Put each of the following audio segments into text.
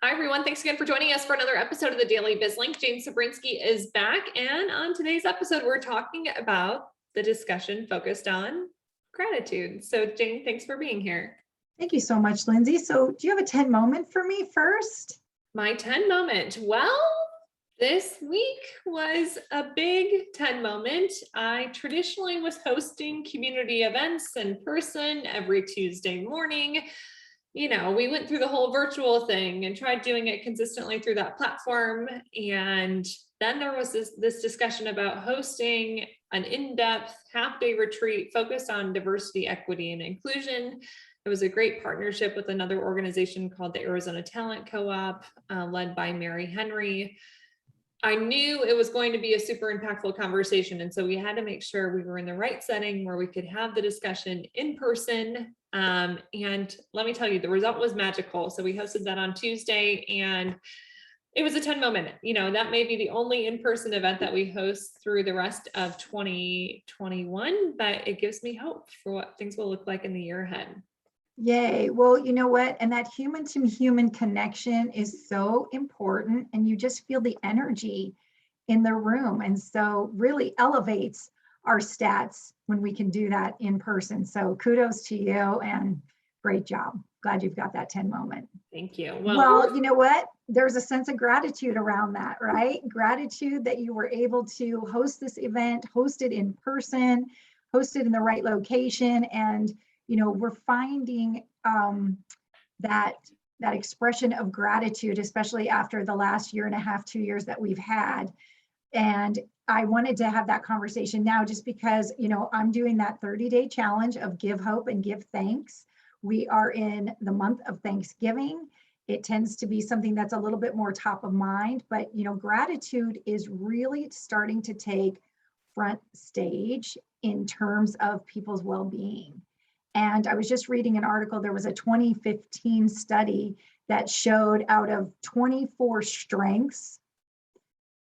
Hi, everyone. Thanks again for joining us for another episode of the Daily BizLink. Jane Cebrynski is back. And on today's episode, we're talking about the discussion focused on gratitude. So, Jane, thanks for being here. Thank you so much, Lindsay. So do you have a 10 moment for me first? My 10 moment. Well, this week was a big 10 moment. I traditionally was hosting community events in person every Tuesday morning. We went through the whole virtual thing and tried doing it consistently through that platform. And then there was this discussion about hosting an in-depth half-day retreat focused on diversity, equity, and inclusion. It was a great partnership with another organization called the Arizona Talent Co-op, led by Mary Henry. I knew it was going to be a super impactful conversation. And so we had to make sure we were in the right setting where we could have the discussion in person. And let me tell you, the result was magical. So we hosted that on Tuesday and it was a 10 moment. That may be the only in-person event that we host through the rest of 2021, but it gives me hope for what things will look like in the year ahead. Yay. Well, you know what? And that human to human connection is so important. And you just feel the energy in the room. And so really elevates our stats when we can do that in person. So kudos to you and great job. Glad you've got that 10 moment. Thank you. Well, you know what? There's a sense of gratitude around that, right? Gratitude that you were able to host this event, host it in person, host it in the right location. And we're finding that expression of gratitude, especially after the last year and a half, 2 years that we've had. And I wanted to have that conversation now just because, I'm doing that 30-day challenge of give hope and give thanks. We are in the month of Thanksgiving. It tends to be something that's a little bit more top of mind, but, gratitude is really starting to take front stage in terms of people's well-being. And I was just reading an article, there was a 2015 study that showed out of 24 strengths,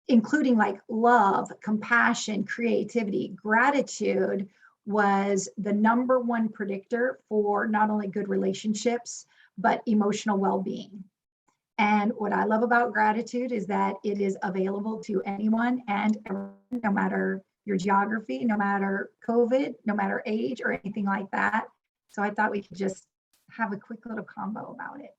including like love, compassion, creativity, gratitude was the number one predictor for not only good relationships, but emotional well-being. And what I love about gratitude is that it is available to anyone and everyone, no matter your geography, no matter COVID, no matter age or anything like that. So I thought we could just have a quick little combo about it.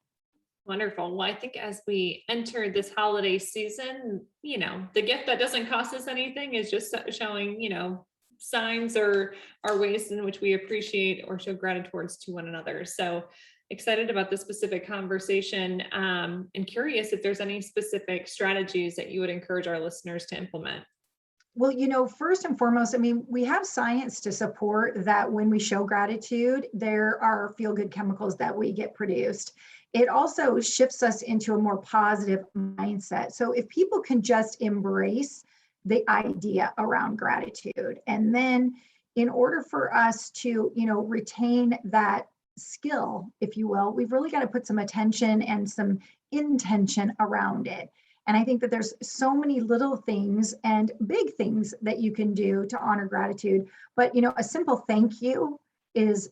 Wonderful. Well, I think as we enter this holiday season, the gift that doesn't cost us anything is just showing, signs or ways in which we appreciate or show gratitude to one another. So excited about this specific conversation, and curious if there's any specific strategies that you would encourage our listeners to implement. Well, first and foremost, we have science to support that when we show gratitude, there are feel-good chemicals that we get produced. It also shifts us into a more positive mindset. So if people can just embrace the idea around gratitude, and then in order for us to, retain that skill, if you will, we've really got to put some attention and some intention around it. And I think that there's so many little things and big things that you can do to honor gratitude. But, a simple thank you is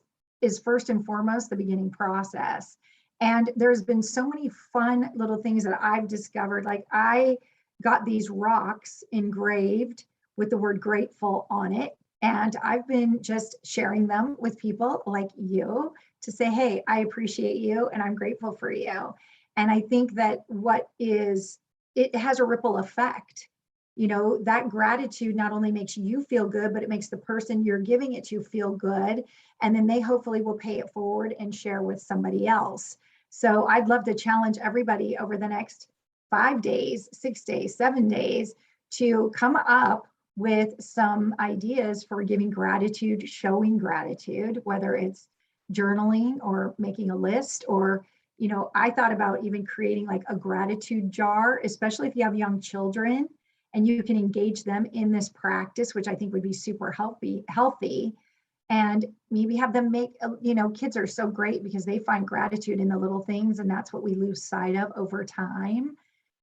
first and foremost the beginning process. And there's been so many fun little things that I've discovered. Like I got these rocks engraved with the word grateful on it. And I've been just sharing them with people like you to say, hey, I appreciate you and I'm grateful for you. And I think that it has a ripple effect. That gratitude not only makes you feel good, but it makes the person you're giving it to feel good. And then they hopefully will pay it forward and share with somebody else. So I'd love to challenge everybody over the next 5 days, 6 days, 7 days to come up with some ideas for giving gratitude, showing gratitude, whether it's journaling or making a list or I thought about even creating like a gratitude jar, especially if you have young children and you can engage them in this practice, which I think would be super healthy. And maybe have them make, kids are so great because they find gratitude in the little things, and that's what we lose sight of over time.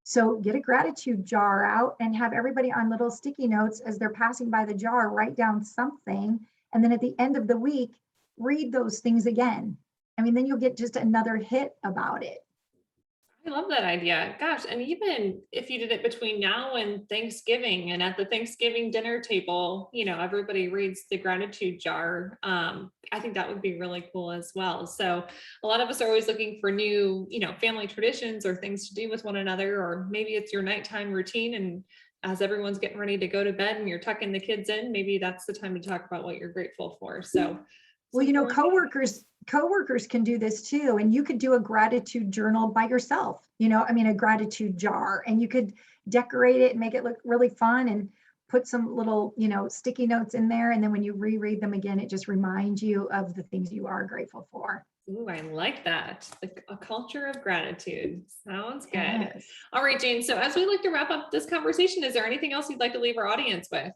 So get a gratitude jar out and have everybody on little sticky notes as they're passing by the jar, write down something. And then at the end of the week, read those things again. Then you'll get just another hit about it. I love that idea. Gosh, and even if you did it between now and Thanksgiving and at the Thanksgiving dinner table, everybody reads the gratitude jar. I think that would be really cool as well. So a lot of us are always looking for new, family traditions or things to do with one another, or maybe it's your nighttime routine. And as everyone's getting ready to go to bed and you're tucking the kids in, maybe that's the time to talk about what you're grateful for. So Well, something really coworkers can do this too, and you could do a gratitude journal by yourself. A gratitude jar, and you could decorate it and make it look really fun, and put some little, sticky notes in there. And then when you reread them again, it just reminds you of the things you are grateful for. Ooh, I like that. A culture of gratitude. Sounds good. Yes. All right, Jane. So as we like to wrap up this conversation, is there anything else you'd like to leave our audience with?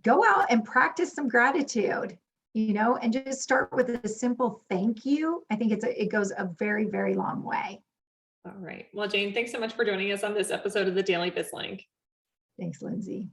Go out and practice some gratitude, and just start with a simple thank you. I think it goes a very, very long way. All right. Well, Jane, thanks so much for joining us on this episode of the Daily BizLink. Thanks, Lindsay.